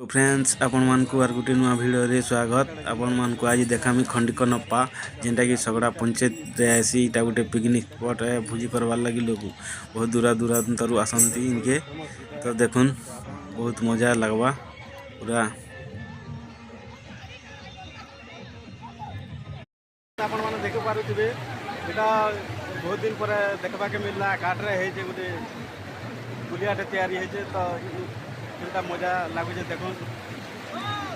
तो फ्रेंड्स आपण मान को आर गुटे नुआ वीडियो रे स्वागत। आपण मान को आज देखामी खंडी कनपा जेनटा कि सगड़ा पंचायत रे आसी इटा गुटे पिकनिक स्पॉट है। भोजी करवार लगी लोग बहुत दूरा दूरांतरू आसंती इनके। तो देखुन बहुत मजा लगवा पूरा। आपण माने देखि पारुथिबे एटा बहुत दिन पर देखबा के मिलला घाट रे हे जे गुटे गुलियाटे तैयारी हे जे। तो एटा मजा लागु जे देखुन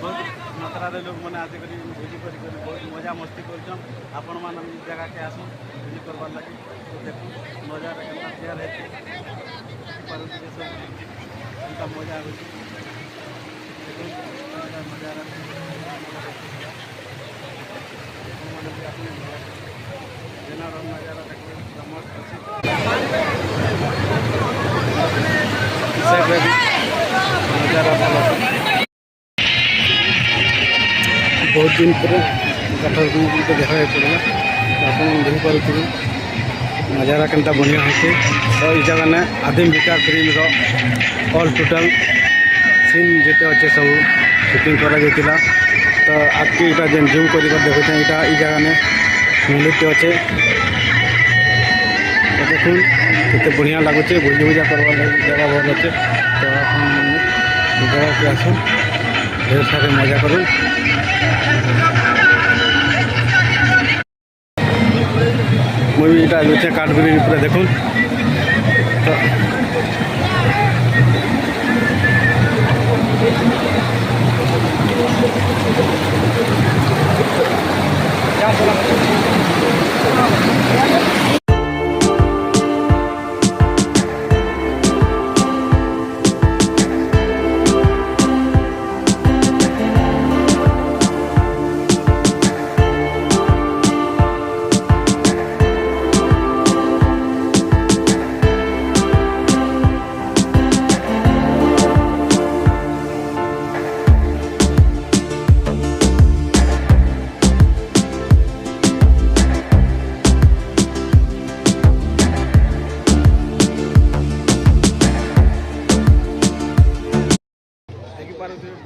बहुत मात्रा रे लोग माने आते करी भोजी करी बहुत मजा मस्ती करछन। आपण मान ई जगह के आसु भोजी करबार लागि। तो देखुन मजा रे केना तैयार हे पारुथिबे सब एटा मजा होई। देखुन एटा मजा रे बहुत दिन पर कठोर को देखा पड़ा। आप देखिपे नजारा केनता बढ़िया होते। तो ये जगह ने आदिम विकास फिल्म ऑल टोटल सीन जिते अच्छे सब शूटिंग करा जाइतिला। तो आपके इटा जेन जूम कर देखते इटा ई जगह ने मिलते अच्छे। तो देखुन कितने बढ़िया लगुचे भोजी भूजा करवा जगह बहुत अच्छे। तो आप जगह के आसुन ढेर सारे मजा करूँ। मुझे इटा जो काठ ब्रिज पूरा देखुन।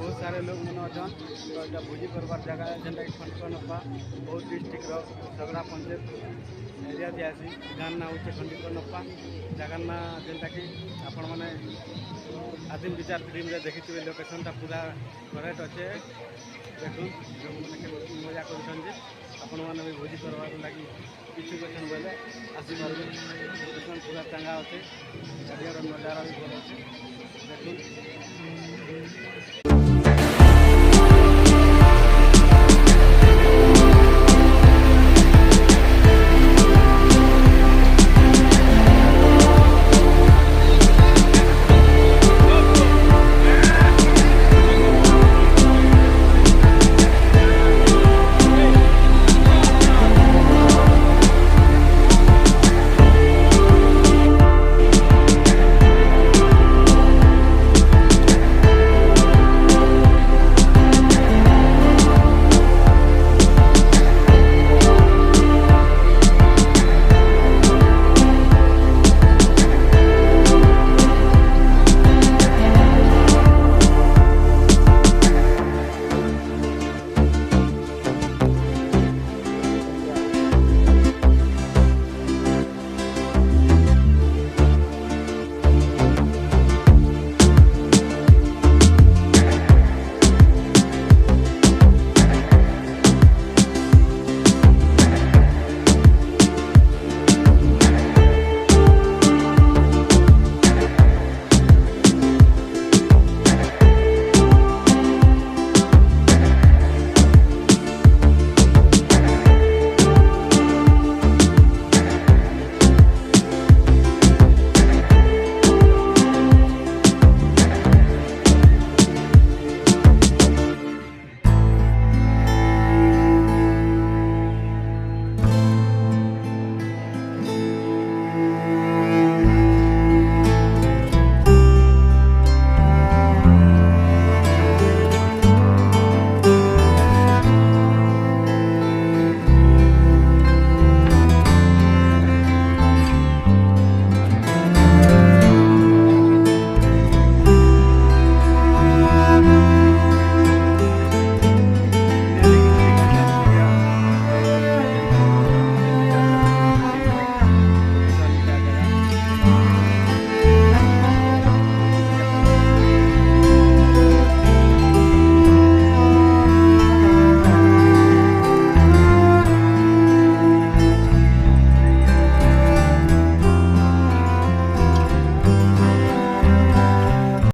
बहुत सारे लोग मन अच्छा। तो यहाँ भोजी करवार जगह है जेनटा कि खंडीकनपा बहुत डिस्ट्रिक्ट सगड़ा पंचायत एरिया दियासी। गाँव ना होचे खंडीकनपा जगह ना जेनटा कि आपण माने आदिम विचार फिल्म रे देखिथिबे लोकेशनटा पूरा करेक्ट अच्छे। देखुन मजा करुछन जे आपण माने भी भोजी करवार लागि किछु गठन बोले आसी पारबे। लोकेशन पूरा चंगा अच्छे। गाड़ियार नजारा भी भल अच्छे। देखुन